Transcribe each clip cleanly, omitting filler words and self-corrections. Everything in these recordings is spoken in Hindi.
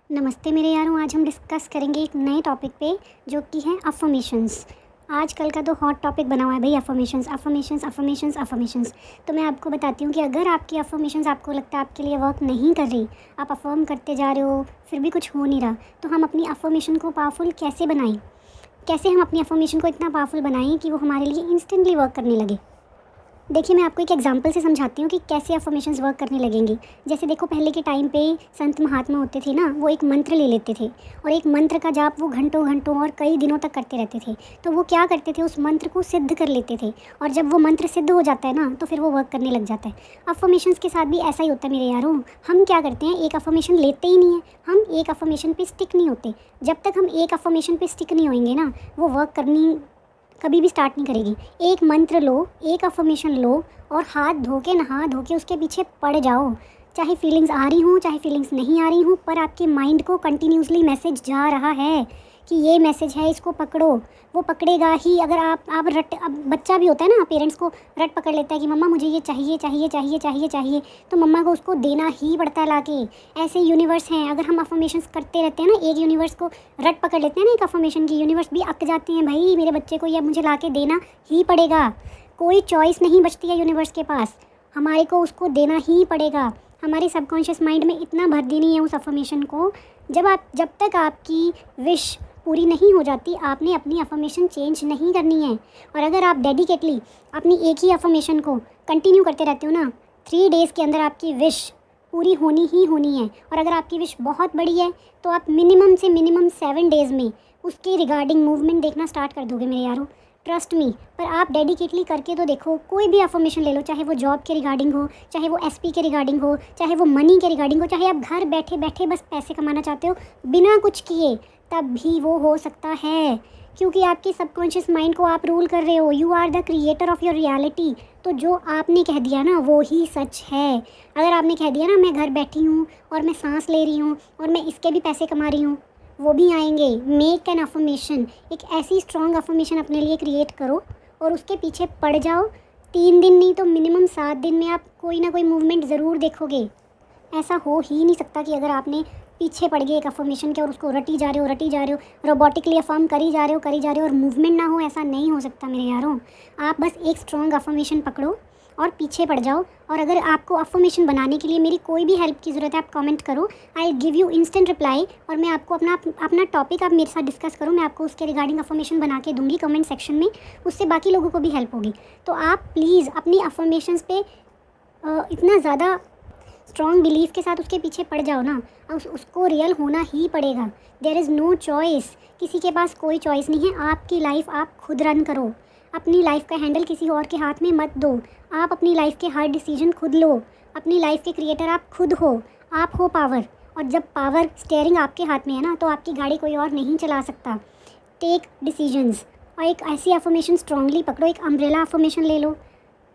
नमस्ते मेरे यारों, आज हम डिस्कस करेंगे एक नए टॉपिक पे जो कि है अफर्मेशंस। आजकल का तो हॉट टॉपिक बना हुआ है भाई, अफर्मेशंस अफर्मेशंस अफर्मेशंस अफर्मेशंस। तो मैं आपको बताती हूँ कि अगर आपकी अफर्मेशंस आपको लगता है आपके लिए वर्क नहीं कर रही, आप अफर्म करते जा रहे हो फिर भी कुछ हो नहीं रहा, तो हम अपनी अफर्मेशन को पावरफुल कैसे बनाएं, कैसे हम अपनी अफर्मेशन को इतना पावरफुल बनाएं कि वो हमारे लिए इंस्टेंटली वर्क करने लगे। देखिए, मैं आपको एक एग्जांपल से समझाती हूँ कि कैसे अफर्मेशंस वर्क करने लगेंगी। जैसे देखो, पहले के टाइम पे संत महात्मा होते थे ना, वो एक मंत्र ले लेते थे और एक मंत्र का जाप वो घंटों घंटों और कई दिनों तक करते रहते थे। तो वो क्या करते थे, उस मंत्र को सिद्ध कर लेते थे और जब वो मंत्र सिद्ध हो जाता है ना, तो फिर वो वर्क करने लग जाता है। अफर्मेशंस के साथ भी ऐसा ही होता है मेरे यारों। हम क्या करते हैं, एक अफर्मेशन लेते ही नहीं है, हम एक अफर्मेशन पे स्टिक नहीं होते। जब तक हम एक अफर्मेशन पे स्टिक नहीं होंगे ना, वो वर्क करनी कभी भी स्टार्ट नहीं करेगी। एक मंत्र लो, एक अफर्मेशन लो और हाथ धो के नहा धो के उसके पीछे पड़ जाओ। चाहे फीलिंग्स आ रही हों, चाहे फीलिंग्स नहीं आ रही हों, पर आपके माइंड को कंटिन्यूसली मैसेज जा रहा है कि ये मैसेज है, इसको पकड़ो। वो पकड़ेगा ही। अगर आप रट, अब बच्चा भी होता है ना, पेरेंट्स को रट पकड़ लेता है कि मम्मा मुझे ये चाहिए चाहिए चाहिए चाहिए चाहिए, तो मम्मा को उसको देना ही पड़ता है लाके। ऐसे यूनिवर्स हैं, अगर हम अफर्मेशंस करते रहते हैं ना, एक यूनिवर्स को रट पकड़ लेते हैं ना एक अफर्मेशन की, यूनिवर्स भी अक जाते हैं, भाई मेरे बच्चे को ये मुझे लाके देना ही पड़ेगा। कोई चॉइस नहीं बचती है यूनिवर्स के पास, हमारे को उसको देना ही पड़ेगा। हमारे सबकॉन्शियस माइंड में इतना भर देनी है उस अफर्मेशन को। जब तक आपकी विश पूरी नहीं हो जाती, आपने अपनी अफर्मेशन चेंज नहीं करनी है। और अगर आप डेडिकेटली अपनी एक ही अफर्मेशन को कंटिन्यू करते रहते हो ना, 3 डेज़ के अंदर आपकी विश पूरी होनी ही होनी है। और अगर आपकी विश बहुत बड़ी है तो आप मिनिमम से मिनिमम 7 डेज़ में उसके रिगार्डिंग मूवमेंट देखना स्टार्ट कर दोगे मेरे यारों, ट्रस्ट मी। पर आप डेडिकेटली करके तो देखो, कोई भी अफर्मेशन ले लो, चाहे वो जॉब के रिगार्डिंग हो, चाहे वो एसपी के रिगार्डिंग हो, चाहे वो मनी के रिगार्डिंग हो, चाहे आप घर बैठे बैठे बस पैसे कमाना चाहते हो बिना कुछ किए, तब भी वो हो सकता है। क्योंकि आपके सबकॉन्शियस माइंड को आप रूल कर रहे हो। You are the creator of your reality. तो जो आपने कह दिया ना, वो ही सच है। अगर आपने कह दिया ना, मैं घर बैठी हूँ और मैं सांस ले रही हूँ और मैं इसके भी पैसे कमा रही हूँ, वो भी आएंगे। मेक एन अफर्मेशन, एक ऐसी स्ट्रॉन्ग अफर्मेशन अपने लिए क्रिएट करो और उसके पीछे पड़ जाओ। 3 दिन नहीं तो मिनिमम 7 दिन में आप कोई ना कोई मूवमेंट ज़रूर देखोगे। ऐसा हो ही नहीं सकता कि अगर आपने पीछे पड़ गए एक अफर्मेशन के और उसको रटी जा रहे हो, रोबोटिकली अफर्म करी जा रहे हो और मूवमेंट ना हो, ऐसा नहीं हो सकता मेरे यारों। आप बस एक स्ट्रॉन्ग अफर्मेशन पकड़ो और पीछे पड़ जाओ। और अगर आपको अफर्मेशन बनाने के लिए मेरी कोई भी हेल्प की ज़रूरत है, आप कमेंट करो, I give you instant reply. और मैं आपको अपना टॉपिक आप मेरे साथ डिस्कस करो, मैं आपको उसके रिगार्डिंग अफर्मेशन बना के दूंगी कमेंट सेक्शन में। उससे बाकी लोगों को भी हेल्प होगी। तो आप प्लीज़ अपनी अफर्मेशंस पे इतना ज़्यादा स्ट्रॉन्ग बिलीफ के साथ उसके पीछे पड़ जाओ ना, उसको रियल होना ही पड़ेगा। देयर इज़ नो चॉइस, किसी के पास कोई चॉइस नहीं है। आपकी लाइफ आप खुद रन करो, अपनी लाइफ का हैंडल किसी और के हाथ में मत दो। आप अपनी लाइफ के हर डिसीजन खुद लो। अपनी लाइफ के क्रिएटर आप खुद हो, आप हो पावर। और जब पावर स्टीयरिंग आपके हाथ में है ना, तो आपकी गाड़ी कोई और नहीं चला सकता। टेक डिसीजंस और एक ऐसी अफर्मेशन स्ट्रांगली पकड़ो, एक अम्ब्रेला अफर्मेशन ले लो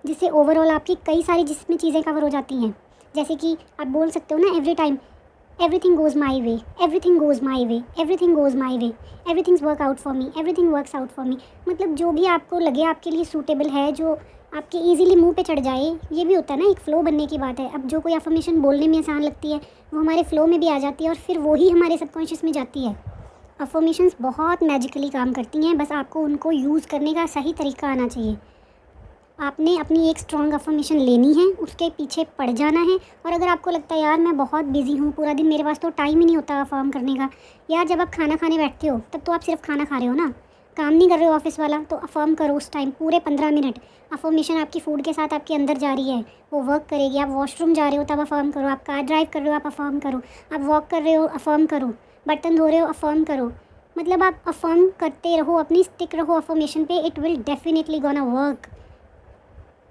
जिससे ओवरऑल आपकी कई सारी जिसमें चीज़ें कवर हो जाती हैं। जैसे कि आप बोल सकते हो ना, every time everything goes my way, everything goes my way, everything goes my way, everything's work out for me, everything works out for me. मतलब जो भी आपको लगे आपके लिए सूटेबल है, जो आपके इजीली मुंह पे चढ़ जाए, ये भी होता है ना, एक फ़्लो बनने की बात है। अब जो कोई अफर्मेशन बोलने में आसान लगती है, वो हमारे फ़्लो में भी आ जाती है और फिर वही हमारे सबकॉन्शियस में जाती है। अफर्मेशंस बहुत मैजिकली काम करती हैं, बस आपको उनको यूज़ करने का सही तरीका आना चाहिए। आपने अपनी एक स्ट्रॉन्ग अफर्मेशन लेनी है, उसके पीछे पड़ जाना है। और अगर आपको लगता है यार मैं बहुत बिजी हूँ, पूरा दिन मेरे पास तो टाइम ही नहीं होता अफर्म करने का, यार जब आप खाना खाने बैठते हो तब तो आप सिर्फ खाना खा रहे हो ना, काम नहीं कर रहे हो ऑफिस वाला, तो अफर्म करो उस टाइम पूरे 15 मिनट। अफर्मेशन आपकी फूड के साथ आपके अंदर जा रही है, वो वर्क करेगी। आप वॉशरूम जा रहे हो तब अफर्म करो, आप कार ड्राइव कर रहे हो आप अफर्म करो, आप वॉक कर रहे हो अफर्म करो, बर्तन धो रहे हो अफर्म करो। मतलब आप अफर्म करते रहो, अपनी स्टिक रहो अफर्मेशन पे, it will definitely gonna work.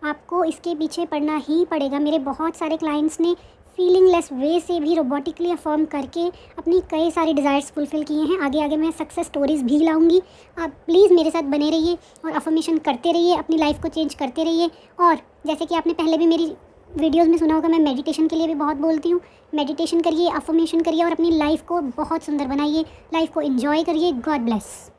आपको इसके पीछे पड़ना ही पड़ेगा। मेरे बहुत सारे क्लाइंट्स ने फीलिंगलेस वे से भी रोबोटिकली अफर्म करके अपनी कई सारे डिज़ायर्स फुलफ़िल किए हैं। आगे आगे मैं सक्सेस स्टोरीज़ भी लाऊंगी। आप प्लीज़ मेरे साथ बने रहिए और अफर्मेशन करते रहिए, अपनी लाइफ को चेंज करते रहिए। और जैसे कि आपने पहले भी मेरी वीडियोज़ में सुना होगा, मैं मेडिटेशन के लिए भी बहुत बोलती हूँ। मेडिटेशन करिए, अफर्मेशन करिए और अपनी लाइफ को बहुत सुंदर बनाइए, लाइफ को एंजॉय करिए। God bless.